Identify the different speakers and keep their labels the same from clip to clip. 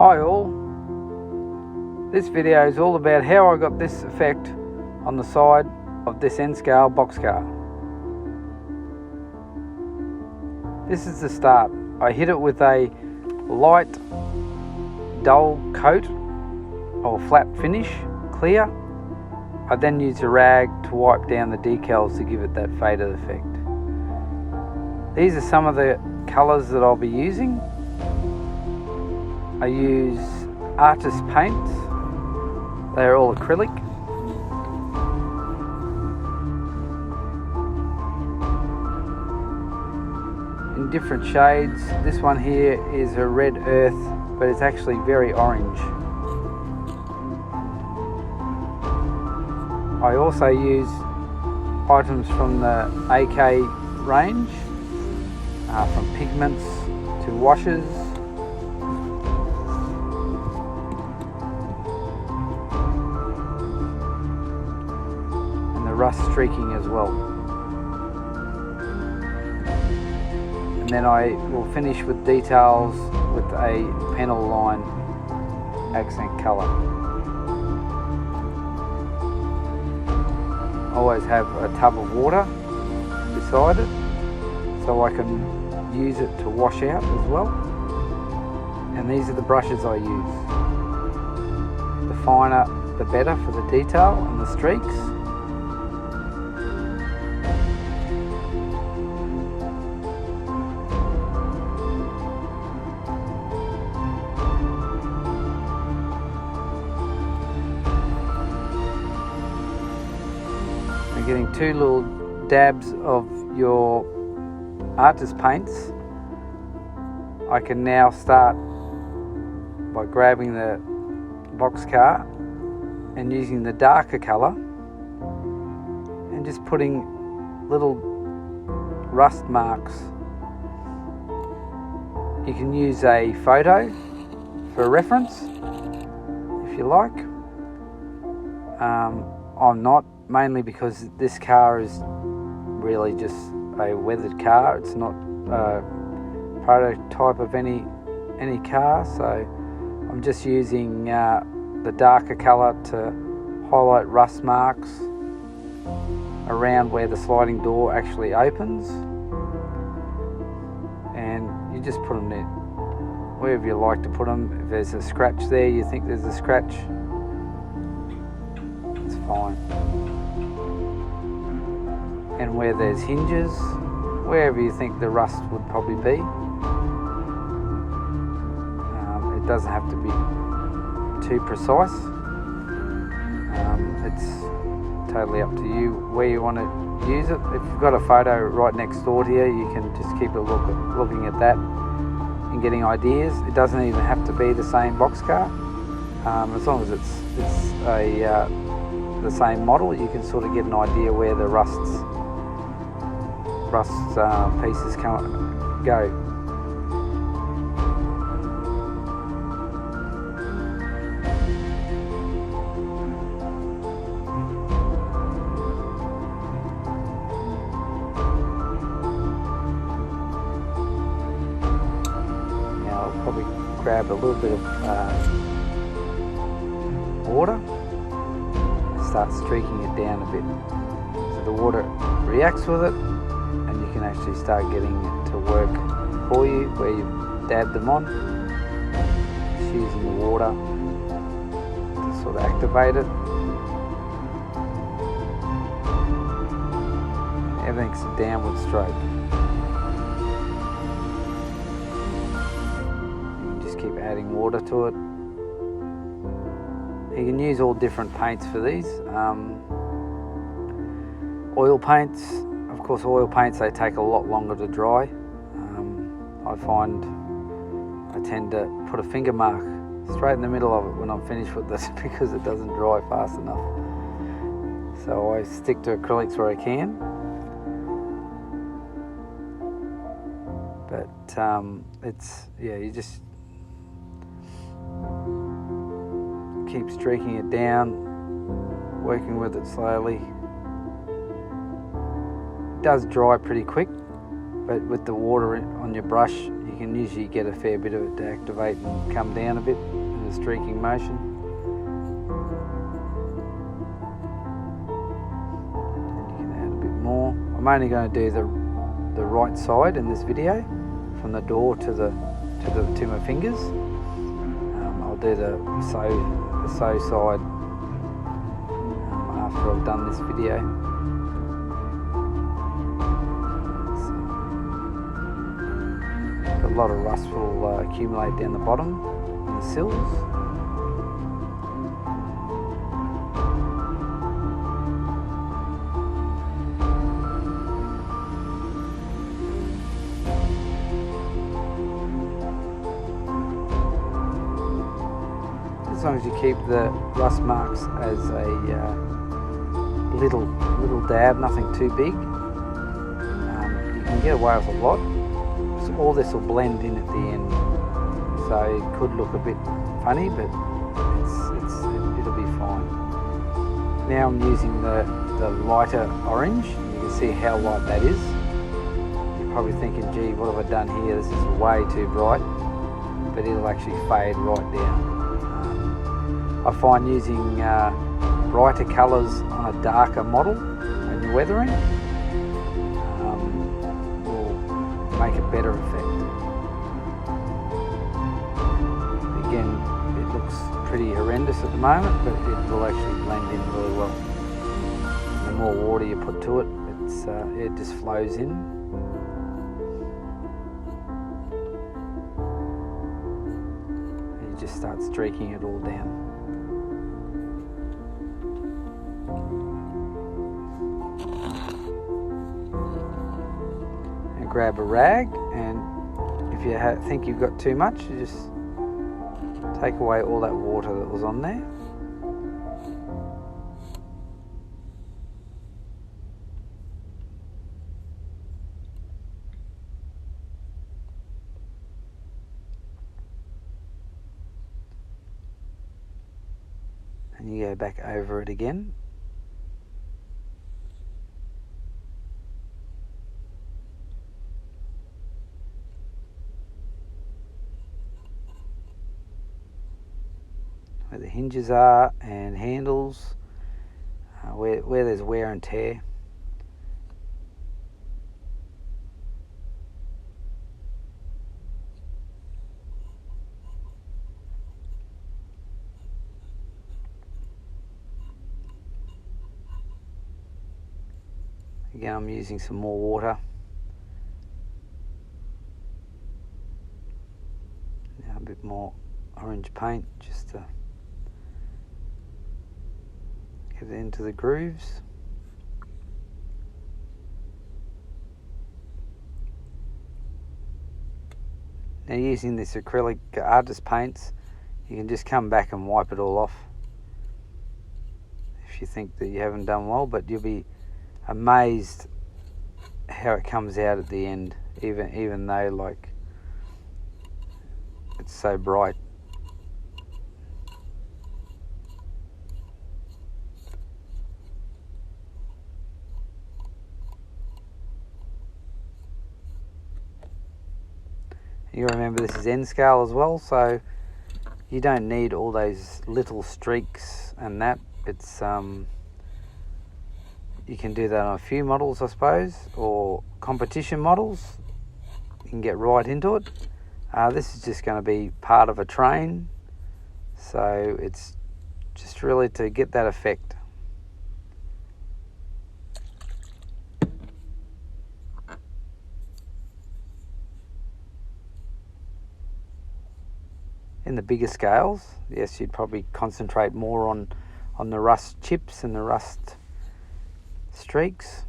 Speaker 1: Hi all, this video is all about how I got this effect on the side of this N-scale boxcar. This is the start. I hit it with a light dull coat or flat finish, clear. I then used a rag to wipe down the decals to give it that faded effect. These are some of the colours that I'll be using. I use artist paints. They're all acrylic. In different shades. This one here is a red earth, but it's actually very orange. I also use items from the AK range, from pigments to washes. Rust streaking as well. And then I will finish with details with a panel line accent colour. I always have a tub of water beside it so I can use it to wash out as well. And these are the brushes I use. The finer the better for the detail and the streaks. Getting two little dabs of your artist paints, I can now start by grabbing the boxcar and using the darker colour and just putting little rust marks. You can use a photo for reference if you like. I'm not, mainly because this car is really just a weathered car. It's not a prototype of any car, so I'm just using the darker colour to highlight rust marks around where the sliding door actually opens, and you just put them there wherever you like to put them. If there's a scratch there, you think there's a scratch, it's fine. And where there's hinges, wherever you think the rust would probably be. It doesn't have to be too precise. It's totally up to you where you want to use it. If you've got a photo right next door to you, you can just keep looking at that and getting ideas. It doesn't even have to be the same boxcar. As long as it's the same model, you can sort of get an idea where the rust pieces go. Now I'll probably grab a little bit of water and start streaking it down a bit. So the water reacts with it, and you can actually start getting it to work for you where you dab them on. Just using the water to sort of activate it. Everything's a downward stroke. You can just keep adding water to it. You can use all different paints for these. Oil paints. Of course, oil paints, they take a lot longer to dry. I find I tend to put a finger mark straight in the middle of it when I'm finished with this because it doesn't dry fast enough. So I stick to acrylics where I can. But you just keep streaking it down, working with it slowly. It does dry pretty quick, but with the water on your brush, you can usually get a fair bit of it to activate and come down a bit in a streaking motion. And you can add a bit more. I'm only going to do the right side in this video, from the door to my fingers. I'll do the sew side after I've done this video. A lot of rust will accumulate down the bottom and the sills. As long as you keep the rust marks as a little dab, nothing too big, you can get away with a lot. So all this will blend in at the end, so it could look a bit funny, but it'll be fine. Now I'm using the lighter orange. You can see how light that is. You're probably thinking, gee, what have I done here? This is way too bright, but it'll actually fade right down. I find using brighter colours on a darker model when you're weathering will make a better effect. Again, it looks pretty horrendous at the moment, but it will actually blend in really well. The more water you put to it, it just flows in. And you just start streaking it all down. Grab a rag, and if you think you've got too much, you just take away all that water that was on there. And you go back over it again. Where the hinges are and handles, where there's wear and tear. Again, I'm using some more water. Now a bit more orange paint just to get it into the grooves. Now, using this acrylic artist paints, you can just come back and wipe it all off if you think that you haven't done well, but you'll be amazed how it comes out at the end, even though like it's so bright. You remember this is N scale as well, so you don't need all those little streaks and that. It's you can do that on a few models, I suppose, or competition models. You can get right into it. This is just going to be part of a train, so it's just really to get that effect. In the bigger scales, yes, you'd probably concentrate more on the rust chips and the rust streaks.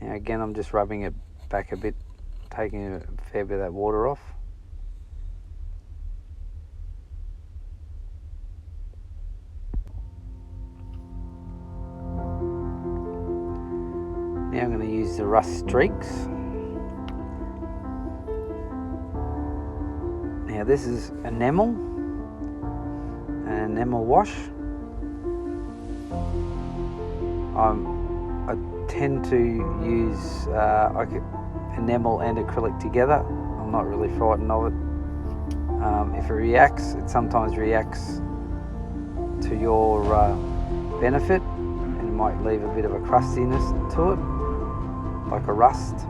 Speaker 1: Now again, I'm just rubbing it back a bit, taking a fair bit of that water off. Now I'm going to use the rust streaks. Now this is enamel, an enamel wash. I tend to use enamel and acrylic together. I'm not really frightened of it. If it reacts, it sometimes reacts to your benefit, and it might leave a bit of a crustiness to it, like a rust.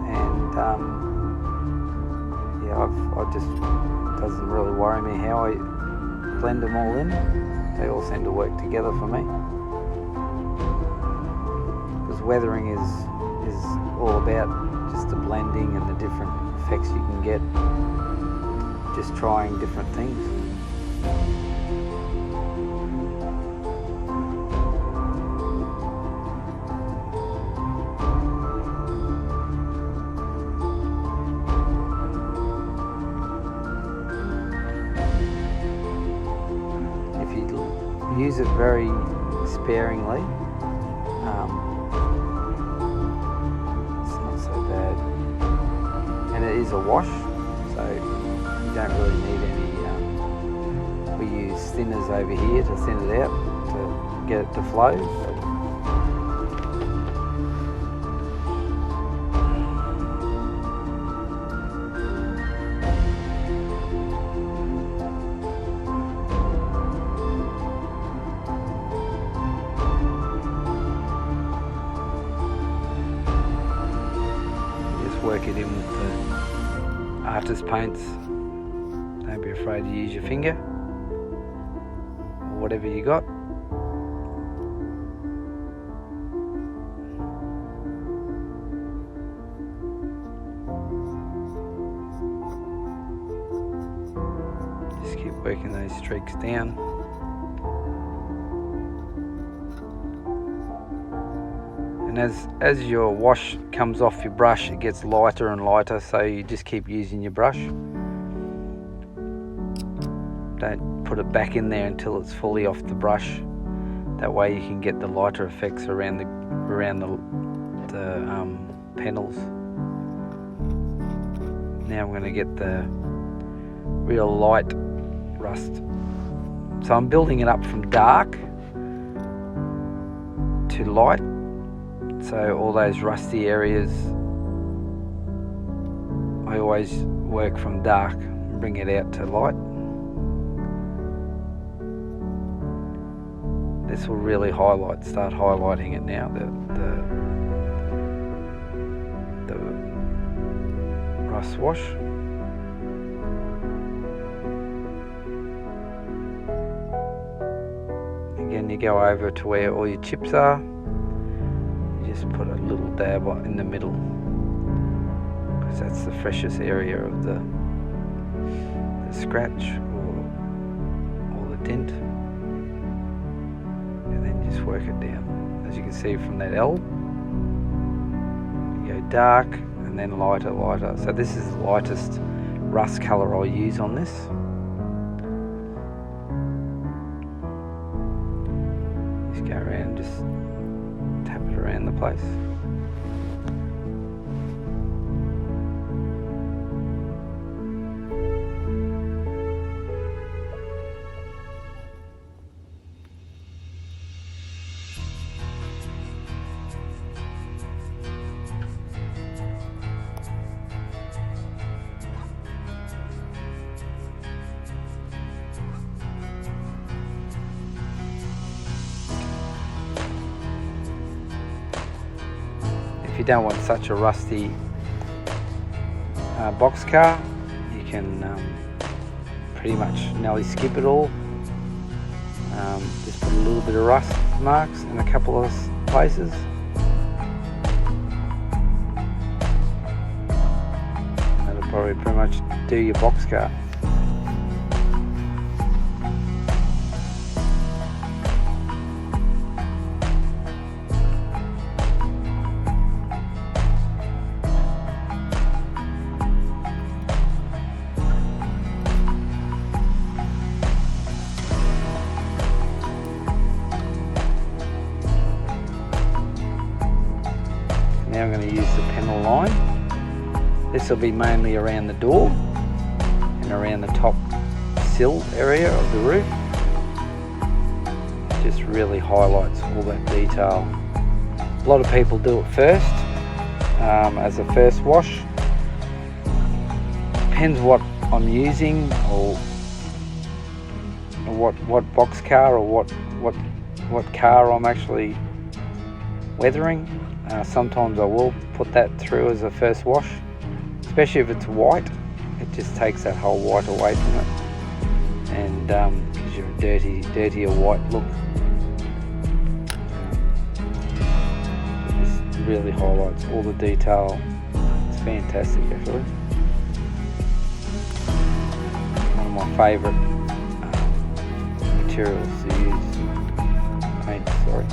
Speaker 1: And I just doesn't really worry me how I blend them all in. They all seem to work together for me. Because weathering is all about just the blending and the different effects you can get, just trying different things. If you use it very sparingly, and it is a wash, so you don't really need any, we use thinners over here to thin it out to get it to flow. Work it in with the artist paints. Don't be afraid to use your finger or whatever you got. Just keep working those streaks down. And as your wash comes off your brush, it gets lighter and lighter, so you just keep using your brush. Don't put it back in there until it's fully off the brush. That way you can get the lighter effects around the panels. Now I'm going to get the real light rust. So I'm building it up from dark to light. So all those rusty areas, I always work from dark and bring it out to light. This will really start highlighting it now, the rust wash. Again, you go over to where all your chips are. Just put a little dab in the middle, because that's the freshest area of the scratch or the dent, and then just work it down. As you can see from that L, you go dark and then lighter. So this is the lightest rust colour I'll use on this. Just go around, just tap it around the place. If you don't want such a rusty boxcar, you can pretty much nearly skip it all. Just put a little bit of rust marks in a couple of places. That'll probably pretty much do your boxcar. Now I'm going to use the panel line. This will be mainly around the door and around the top sill area of the roof. just really highlights all that detail. A lot of people do it first, as a first wash. Depends what I'm using, or what boxcar or what car I'm actually weathering. Sometimes I will put that through as a first wash, especially if it's white. It just takes that whole white away from it, and gives you a dirtier white look. This really highlights all the detail. It's fantastic, actually. One of my favourite materials to use. Paint, sorry.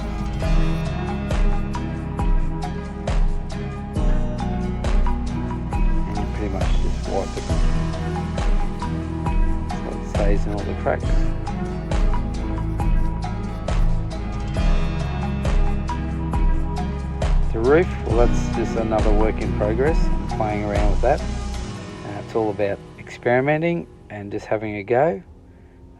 Speaker 1: And you pretty much just wipe it so it stays in all the cracks. The roof, well, that's just another work in progress. I'm playing around with that. It's all about experimenting and just having a go.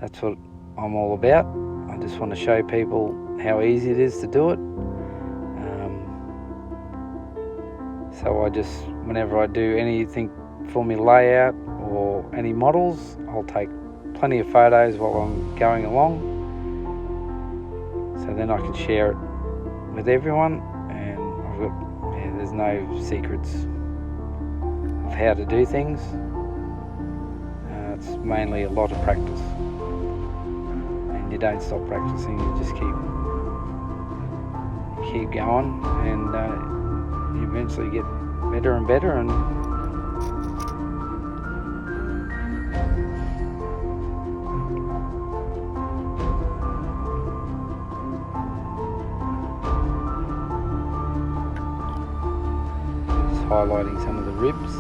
Speaker 1: That's what I'm all about. I just want to show people how easy it is to do it. So I just, whenever I do anything for my layout or any models, I'll take plenty of photos while I'm going along, so then I can share it with everyone. And I've got, there's no secrets of how to do things. It's mainly a lot of practice, and you don't stop practicing. You just keep going, and you eventually get better and better. And just highlighting some of the ribs.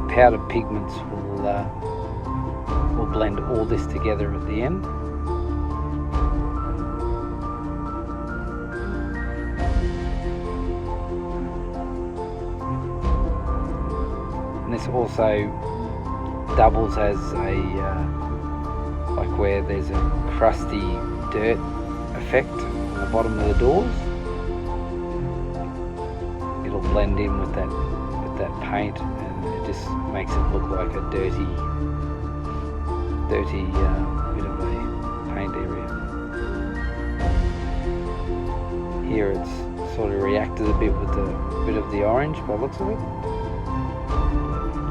Speaker 1: Powdered pigments will blend all this together at the end. And this also doubles as a like where there's a crusty dirt effect on the bottom of the doors. It'll blend in with that paint, and it just makes it look like a dirty bit of a paint area. Here it's sort of reacted a bit with the bit of the orange by the looks of it.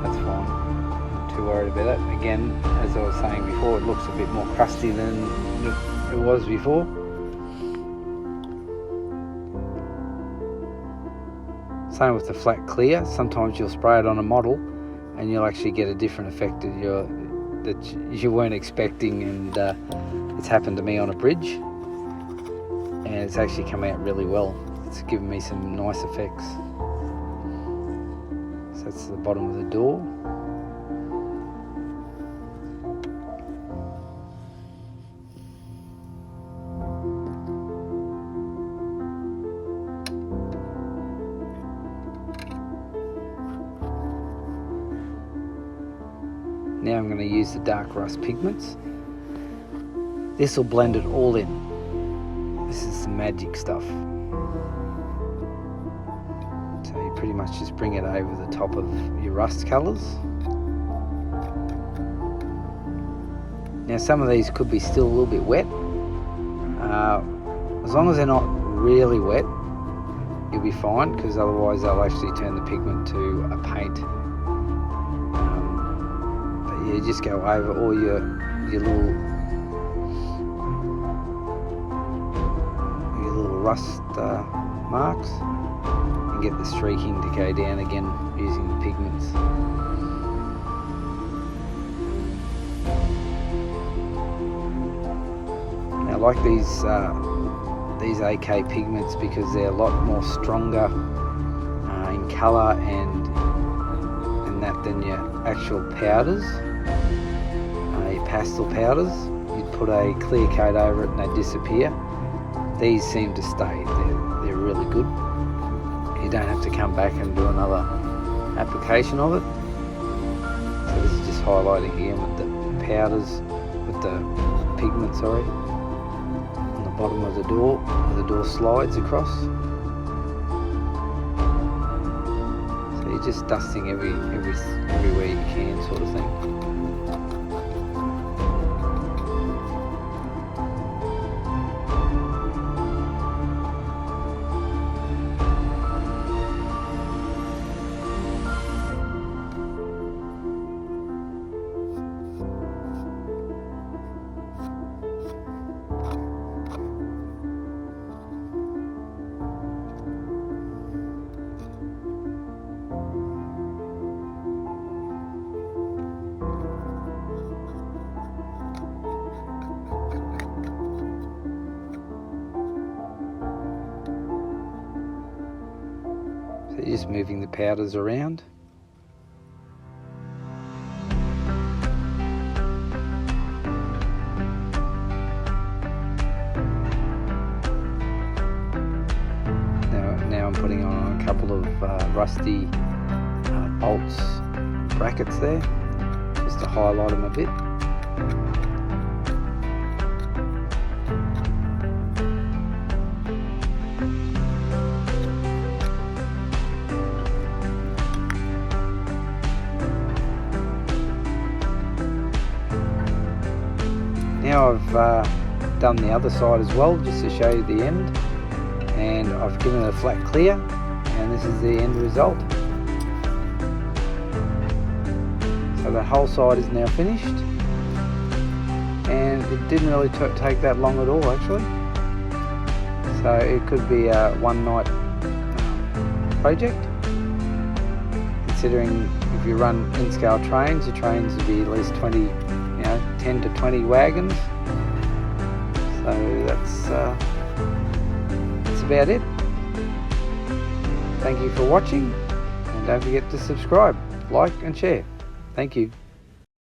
Speaker 1: That's fine, not too worried about that. Again, as I was saying before, it looks a bit more crusty than it was before. Same with the flat clear. Sometimes you'll spray it on a model and you'll actually get a different effect that you weren't expecting, and it's happened to me on a bridge, and it's actually come out really well. It's given me some nice effects. So that's the bottom of the door. Now I'm going to use the dark rust pigments. This will blend it all in. This is some magic stuff. So you pretty much just bring it over the top of your rust colours. Now some of these could be still a little bit wet. As long as they're not really wet, you'll be fine, because otherwise they'll actually turn the pigment to a paint. You just go over all your little rust marks, and get the streaking to go down again using the pigments. Now, I like these AK pigments because they're a lot more stronger in colour and that than your actual powders. Your pastel powders, you'd put a clear coat over it and they disappear. These seem to stay. They're really good. You don't have to come back and do another application of it. So this is just highlighting again with the powders, with the pigment, sorry, on the bottom of the door, where the door slides across. So you're just dusting everywhere you can, sort of thing. So you're just moving the powders around. Now I'm putting on a couple of rusty bolts, brackets there, just to highlight them a bit. Now I've done the other side as well, just to show you the end, and I've given it a flat clear, and this is the end result. So the whole side is now finished, and it didn't really take that long at all actually. So it could be a one-night project, considering if you run in-scale trains, your trains would be at least 10 to 20 wagons. So that's about it. Thank you for watching, and don't forget to subscribe, like and share. Thank you.